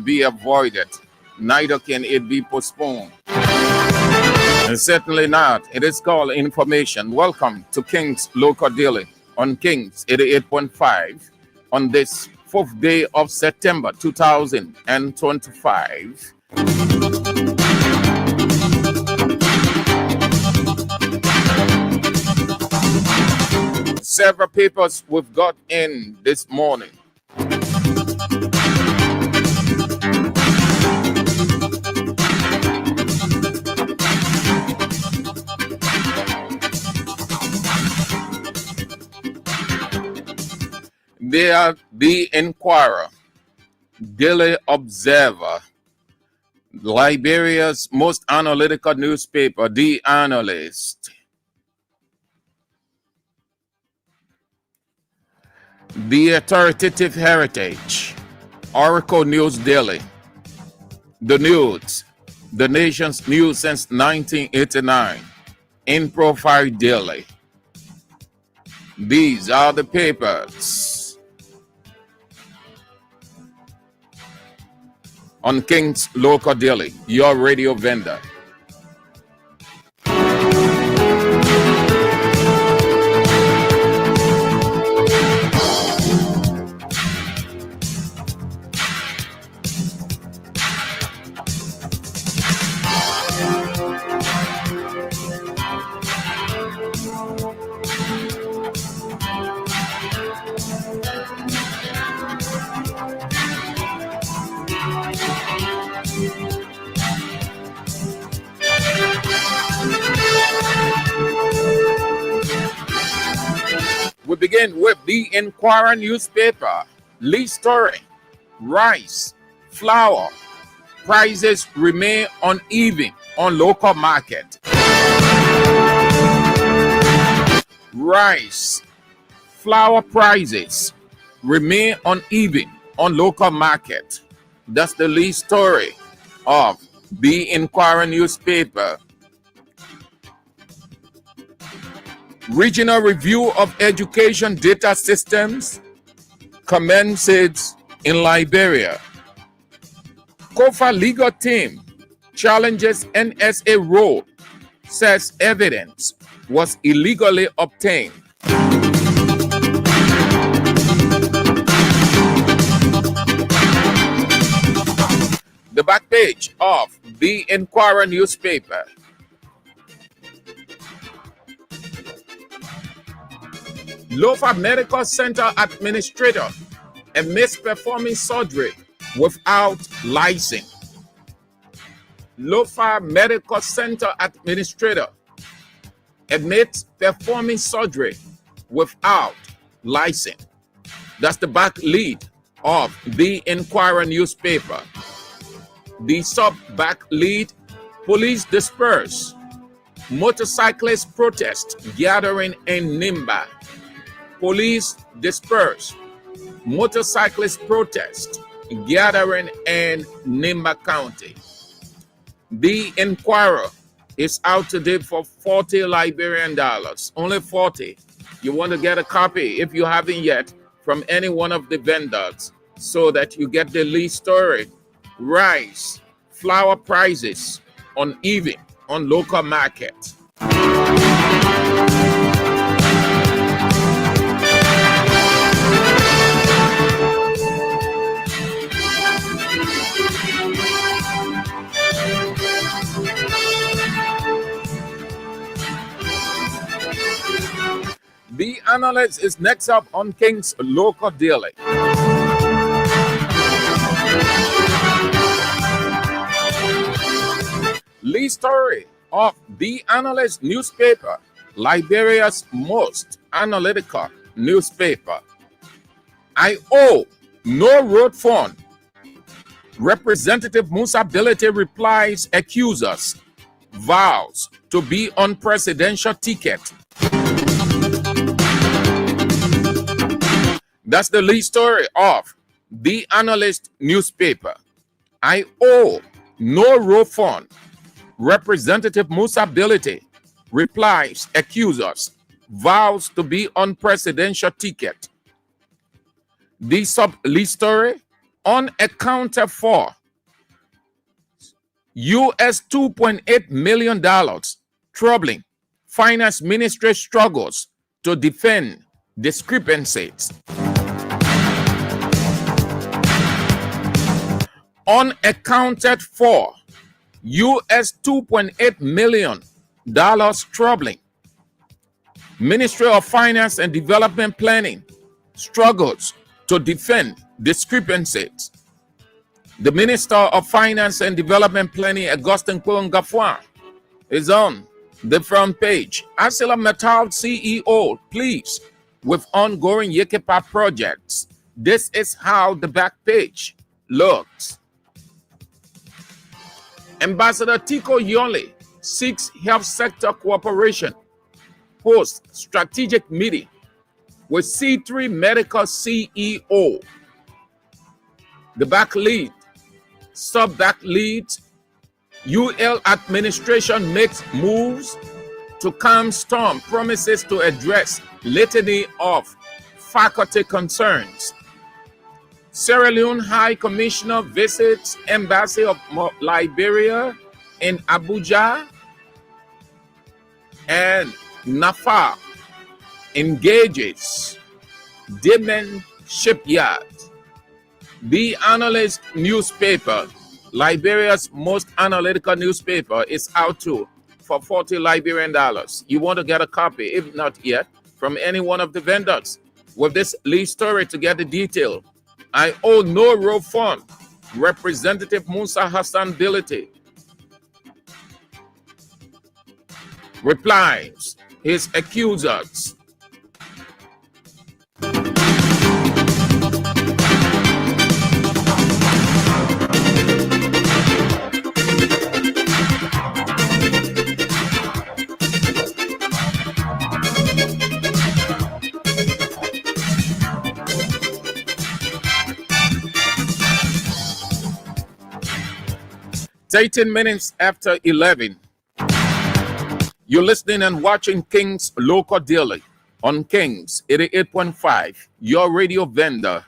be avoided, neither can it be postponed. And certainly not. It is called information. Welcome to King's Local Daily on King's 88.5 on this 4th day of September 2025. Several papers we've got in this morning. They are The Inquirer, Daily Observer, Liberia's most analytical newspaper, The Analyst, The Authoritative Heritage, Oracle News Daily, The News, the nation's news since 1989, In Profile Daily. These are the papers on King's Local Daily, your radio vendor. We begin with The Inquirer newspaper. Lead story: rice, flour prices remain uneven on local market. Rice, flour prices remain uneven on local market. That's the lead story of The Inquirer newspaper. Regional review of education data systems commences in Liberia. COFA legal team challenges NSA role, says evidence was illegally obtained. The back page of The Inquirer newspaper. Lofa Medical Center administrator admits performing surgery without license. Lofa Medical Center administrator admits performing surgery without license. That's the back lead of The Inquirer newspaper. The sub-back lead: police disperse motorcyclist protest gathering in Nimba. Police disperse motorcyclist protest gathering in Nimba County. The Inquirer is out today for 40 Liberian dollars. Only 40. You want to get a copy, if you haven't yet, from any one of the vendors so that you get the lead story. Rice, flour prices uneven on local market. The Analyst is next up on King's Local Daily. Lead story of The Analyst newspaper, Liberia's most analytical newspaper. I owe no road fund. Representative Musa Bilete replies accusers, vows to be on presidential ticket. That's the lead story of The Analyst newspaper. I owe no road fund. Representative Musa Bilete replies accusers, vows to be on presidential ticket. The sub-lead story: unaccounted for US $2.8 million. Troubling. Finance Ministry struggles to defend discrepancies. Unaccounted for US $2.8 million. Troubling. Ministry of Finance and Development Planning struggles to defend discrepancies. The Minister of Finance and Development Planning, Augustin Kwon-Gafwa, is on the front page. ArcelorMittal CEO, please, with ongoing Yekepa projects. This is how the back page looks. Ambassador Tiko Yole seeks health sector cooperation. Hosts strategic meeting with C3 Medical CEO. The back lead, sub-back leads, UL administration makes moves to calm storm, promises to address litany of faculty concerns. Sierra Leone High Commissioner visits Embassy of Liberia in Abuja, and NAFA engages Demen Shipyard. The Analyst newspaper, Liberia's most analytical newspaper, is out too for $40 Liberian. You want to get a copy, if not yet, from any one of the vendors. With this lead story to get the detail. I owe no road fund. Representative Musa Hassan Bility replies his accusers. It's 18 minutes after 11. You're listening and watching King's Local Daily on King's 88.5, your radio vendor.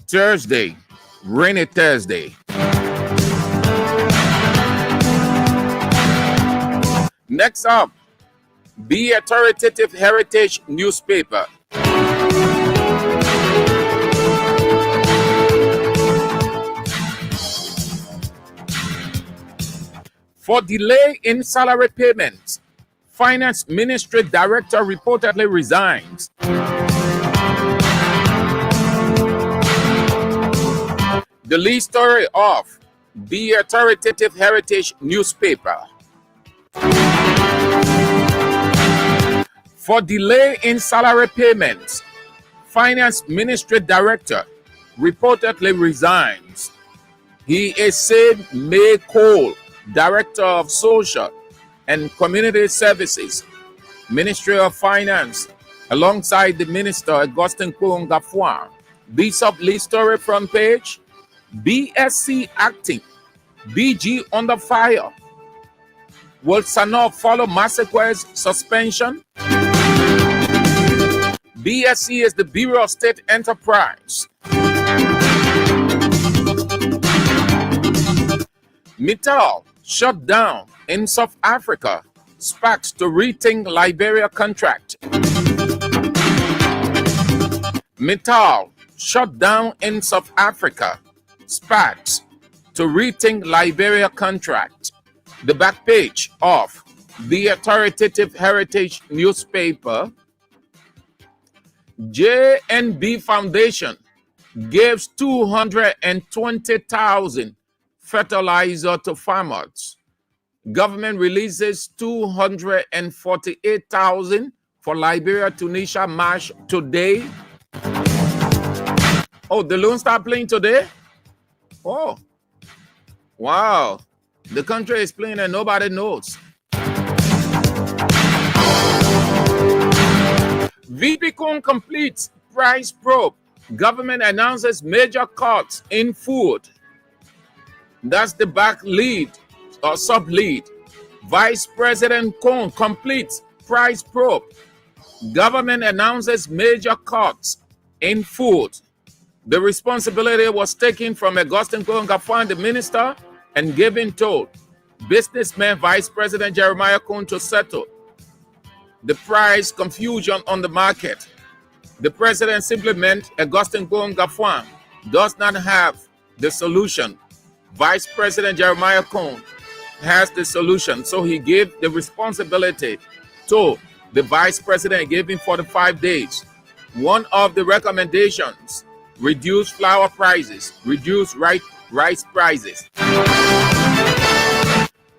Thursday, rainy Thursday. Next up, the authoritative Heritage newspaper. For delay in salary payments, Finance Ministry Director reportedly resigns. The lead story of the authoritative Heritage newspaper. For delay in salary payments, Finance Ministry Director reportedly resigns. He is said May Cole, Director of Social and Community Services, Ministry of Finance, alongside the Minister Augustin Kwon-Gafwa. Bishop Lee story front page. BSC acting. BG under fire. Will Sanor follow Massacre's suspension? BSC is the Bureau of State Enterprise. Mittal shut down in South Africa, sparks to rethink Liberia contract. Mittal shut down in South Africa, sparks to rethink Liberia contract. The back page of the authoritative Heritage newspaper. JNB Foundation gives 220,000 fertilizer to farmers. Government releases 248,000 for Liberia Tunisia march today. Oh, the loan start playing today? Oh, wow. The country is playing and nobody knows. VP Kong completes price probe. Government announces major cuts in food. That's the back lead or sub lead. Vice President Kong completes price probe. Government announces major cuts in food. The responsibility was taken from Augustine Gafwan, the minister, and given to businessman Vice President Jeremiah Kuhn to settle the price confusion on the market. The president simply meant Augustine Gafwan does not have the solution. Vice President Jeremiah Kuhn has the solution. So he gave the responsibility to the vice president, gave him 45 days. One of the recommendations: reduce flour prices, reduce rice prices.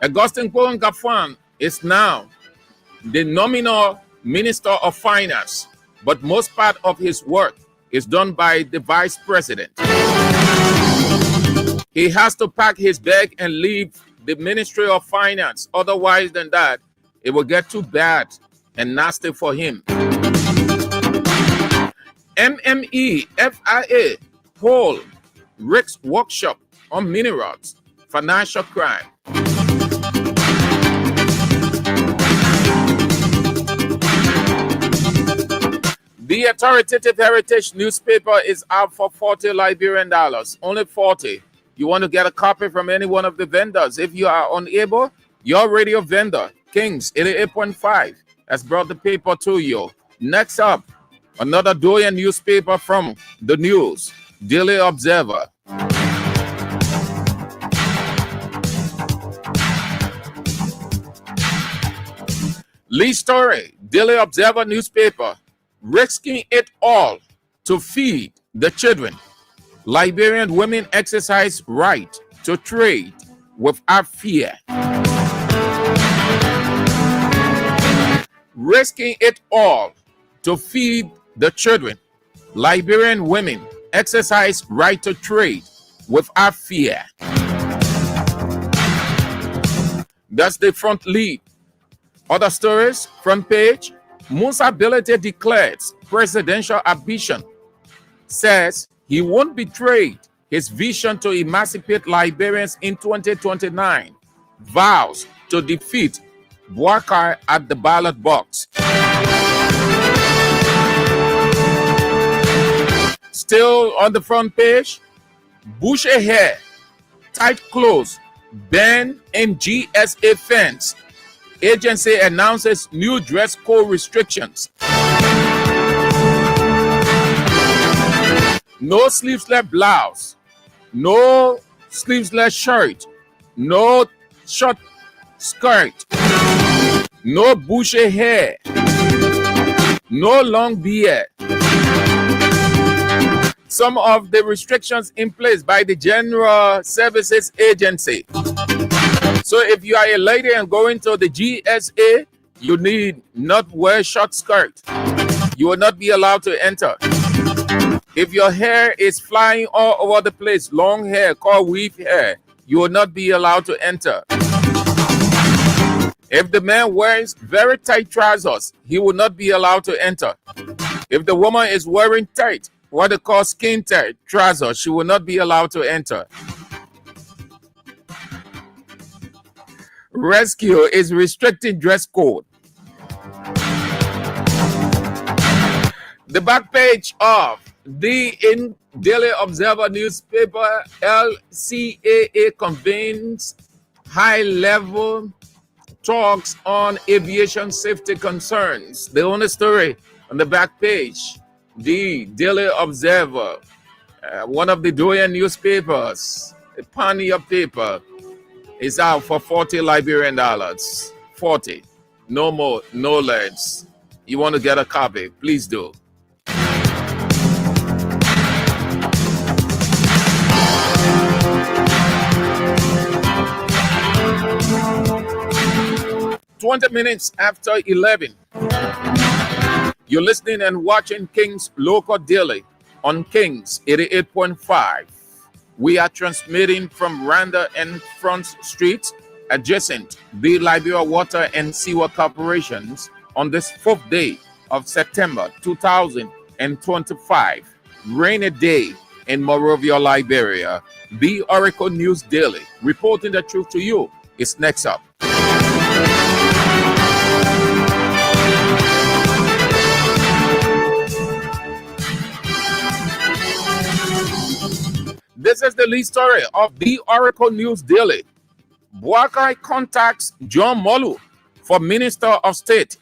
Augustine Gafwan is now the nominal Minister of Finance, but most part of his work is done by the vice president. He has to pack his bag and leave the Ministry of Finance. Otherwise than that, it will get too bad and nasty for him. MME FIA hold Rick's workshop on minerals, financial crime. The authoritative Heritage newspaper is out for $40 Liberian dollars. Only 40. You want to get a copy from any one of the vendors. If you are unable, your radio vendor, Kings 88.5, has brought the paper to you. Next up, another Doyen newspaper from the news, Daily Observer. Lead story, Daily Observer newspaper, risking it all to feed the children. Liberian women exercise right to trade without fear. Risking it all to feed the children. Liberian women exercise right to trade without fear. That's the front lead. Other stories, front page. Musa Bilete declares presidential ambition. Says he won't betray his vision to emancipate Liberians in 2029. Vows to defeat Bouakar at the ballot box. Still on the front page, bushy hair, tight clothes, ban in GSA fence. Agency announces new dress code restrictions. No sleeveless blouse, no sleeveless shirt, no short skirt, no bushy hair, no long beard. Some of the restrictions in place by the General Services Agency. So if you are a lady and going to the GSA, you need not wear short skirt. You will not be allowed to enter. If your hair is flying all over the place, long hair called weave hair, you will not be allowed to enter. If the man wears very tight trousers, he will not be allowed to enter. If the woman is wearing tight, what they call skin tight trousers, she will not be allowed to enter. Rescue is restricting dress code. The back page of the Daily Observer newspaper, LCAA convenes high-level talks on aviation safety concerns. The only story on the back page, the Daily Observer, one of the Doyen newspapers, a pioneer paper, is out for $40 Liberian dollars. 40. No more, no less. You want to get a copy? Please do. "20 minutes after 11. You're listening and watching King's Local Daily on King's 88.5. We are transmitting from Randa and Front Street, adjacent the Liberia Water and Sewer Corporations, on this 4th day of September 2025. Rainy day in Monrovia, Liberia. The Oracle News Daily, reporting the truth to you, is next up. This is the lead story of the Oracle News Daily. Buakai contacts John Molu for Minister of State.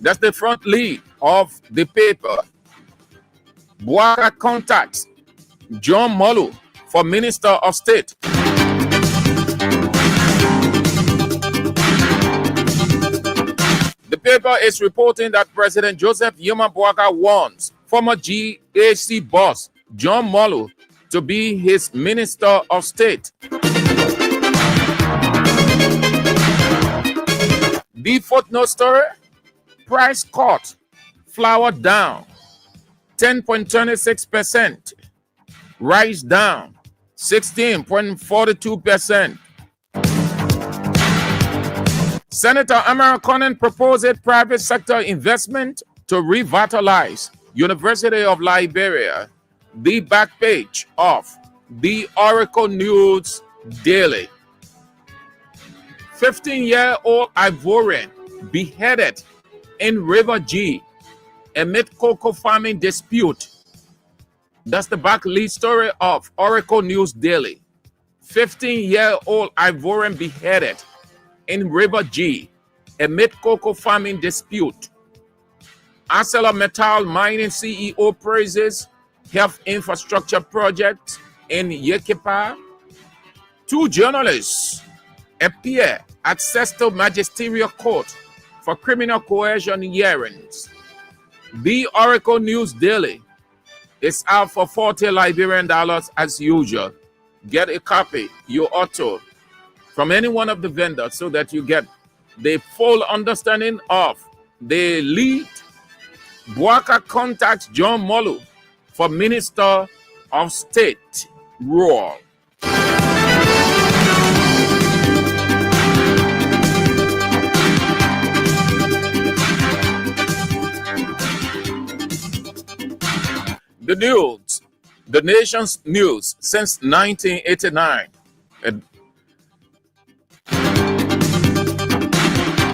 That's the front lead of the paper. Buakai contacts John Molu for Minister of State. The paper is reporting that President Joseph Yuma Buakai warns former GAC boss John Molu to be his Minister of State. The footnote story: price cut, flour down 10.26%, rice down 16.42%. Senator Amara Conan proposed private sector investment to revitalize University of Liberia. The back page of the Oracle News Daily. 15-year-old Ivorian beheaded in River G amid cocoa farming dispute. That's the back lead story of Oracle News Daily. 15-year-old Ivorian beheaded in River G amid cocoa farming dispute. ArcelorMittal mining CEO praises health infrastructure project in Yekepa. 2 journalists appear at Sept Magisterial Court for criminal coercion hearings. The Oracle News Daily is out for $40 Liberian as usual. Get a copy, you ought to, from any one of the vendors so that you get the full understanding of the lead. Buakai contacts John Molu for Minister of State role. The news, the nation's news since 1989.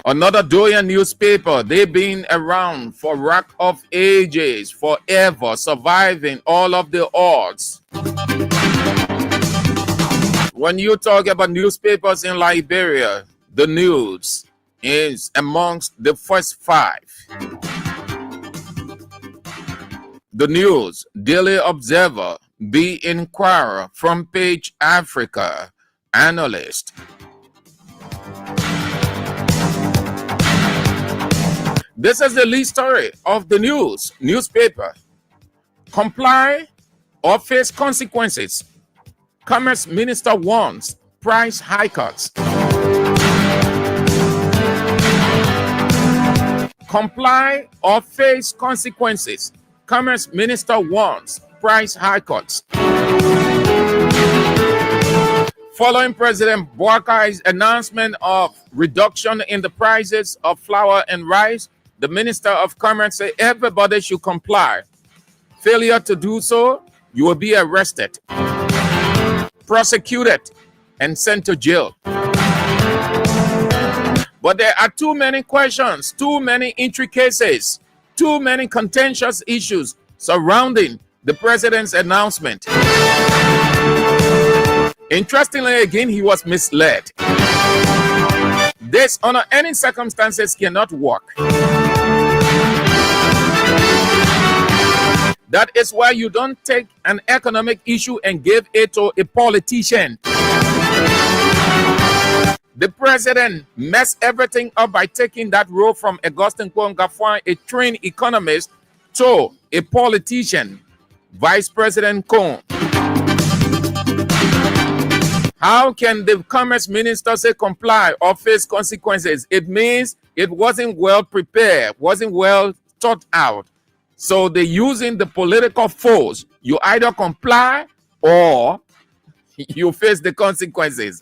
Another Doyen newspaper, they've been around for rack of ages, forever, surviving all of the odds. When you talk about newspapers in Liberia, the news is amongst the first 5. The News, Daily Observer, The Inquirer, Front Page Africa, Analyst. This is the lead story of the newspaper. Comply or face consequences. Commerce Minister warns price hikes. Comply or face consequences. Commerce Minister warns price hikes. Following President Buakai's announcement of reduction in the prices of flour and rice, the Minister of Commerce said everybody should comply. Failure to do so, you will be arrested, prosecuted, and sent to jail. But there are too many questions, too many intricacies, too many contentious issues surrounding the president's announcement. Interestingly, again, he was misled. This, under any circumstances, cannot work. That is why you don't take an economic issue and give it to a politician. The president messed everything up by taking that role from Augustin Kwon-Gafwan, a trained economist, to a politician, Vice President Kwon. How can the commerce minister say comply or face consequences? It means it wasn't well prepared, wasn't well thought out. So they're using the political force. You either comply or you face the consequences.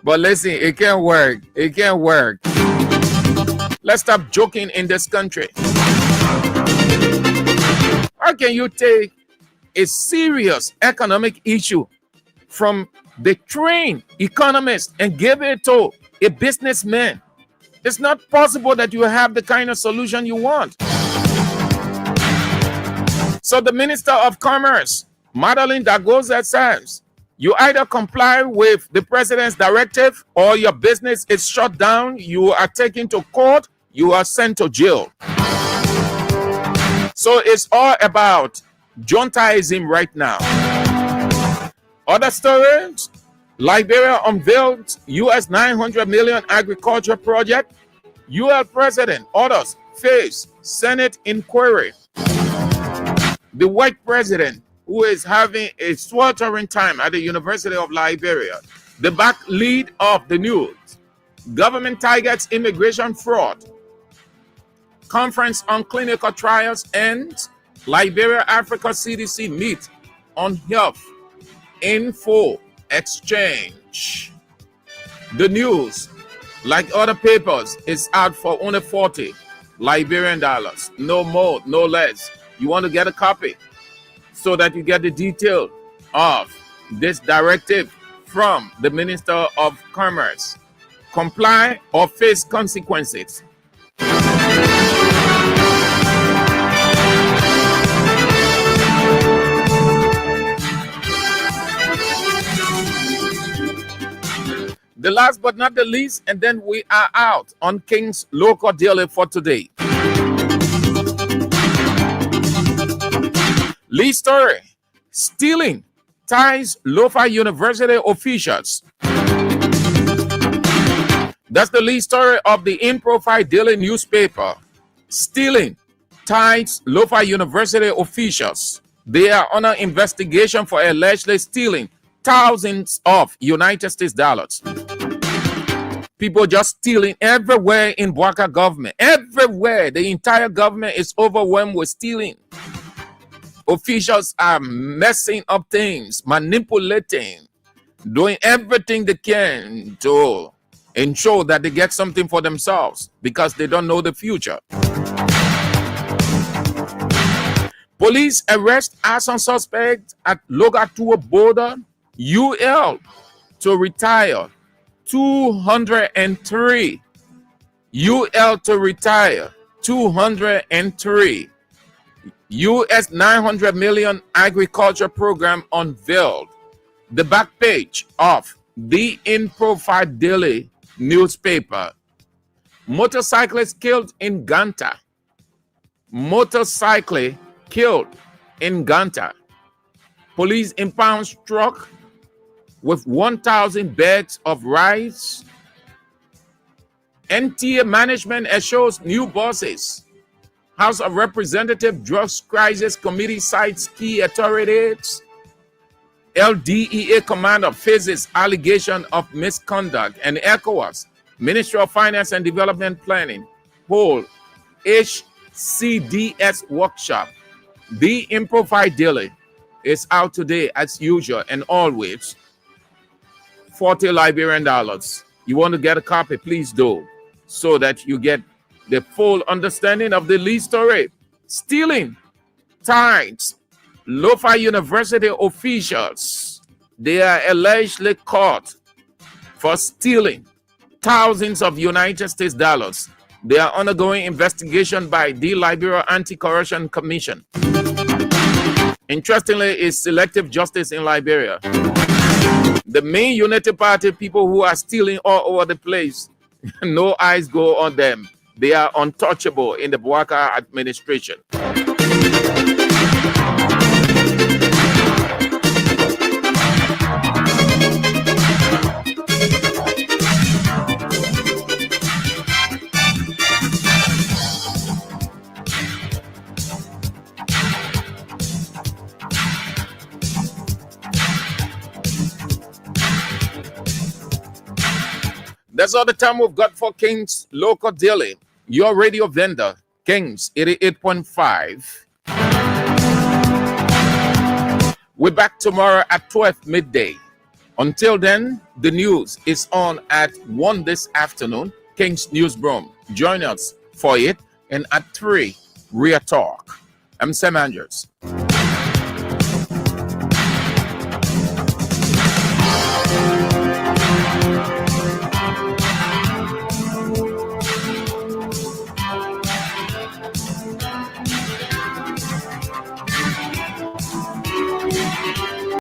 But listen, it can't work. It can't work. Let's stop joking in this country. How can you take a serious economic issue from the trained economist and give it to a businessman? It's not possible that you have the kind of solution you want. So the Minister of Commerce, Madeline Dagoza, says, you either comply with the president's directive or your business is shut down, you are taken to court, you are sent to jail. So it's all about juntaism right now. Other stories, Liberia unveiled US 900 million agriculture project. UL president orders face Senate inquiry. The white president, who is having a sweltering time at the University of Liberia, the back lead of the news. Government targets immigration fraud. Conference on clinical trials ends. Liberia Africa CDC meet on health info exchange. The news, like other papers, is out for only 40 Liberian dollars. No more, no less. You want to get a copy so that you get the detail of this directive from the Minister of Commerce. Comply or face consequences. The last but not the least, and then we are out on King's Local Daily for today. Lead story, stealing ties Lofa University officials. That's the lead story of the In Profile Daily newspaper. Stealing ties Lofa University officials. They are under investigation for allegedly stealing thousands of United States dollars. People just stealing everywhere in Boaka government. Everywhere. The entire government is overwhelmed with stealing. Officials are messing up things, manipulating, doing everything they can to ensure that they get something for themselves because they don't know the future. Police arrest arson suspect at Logatua border. UL to retire 203. UL to retire 203. US 900 million agriculture program unveiled. The back page of the In Profile Daily newspaper. Motorcyclist killed in Ganta. Motorcyclist killed in Ganta. Police impound truck with 1,000 bags of rice. NTA management assures new bosses. House of Representatives Drugs Crisis Committee cites key authorities. LDEA commander faces allegation of misconduct. And ECOWAS, Ministry of Finance and Development Planning, hold HCDS workshop. The In Profile Daily is out today as usual and always. 40 Liberian dollars. You want to get a copy, please do, so that you get the full understanding of the lead story. Stealing ties Lofa University officials. They are allegedly caught for stealing thousands of United States dollars. They are undergoing investigation by the Liberia Anti-Corruption Commission. Interestingly, is selective justice in Liberia. The main United Party people who are stealing all over the place, no eyes go on them. They are untouchable in the Boaka administration. That's all the time we've got for King's Local Daily. Your radio vendor, Kings 88.5. We're back tomorrow at 12 midday. Until then, the news is on at 1 this afternoon, King's Newsroom. Join us for it, and at 3, Real Talk. I'm Sam Andrews.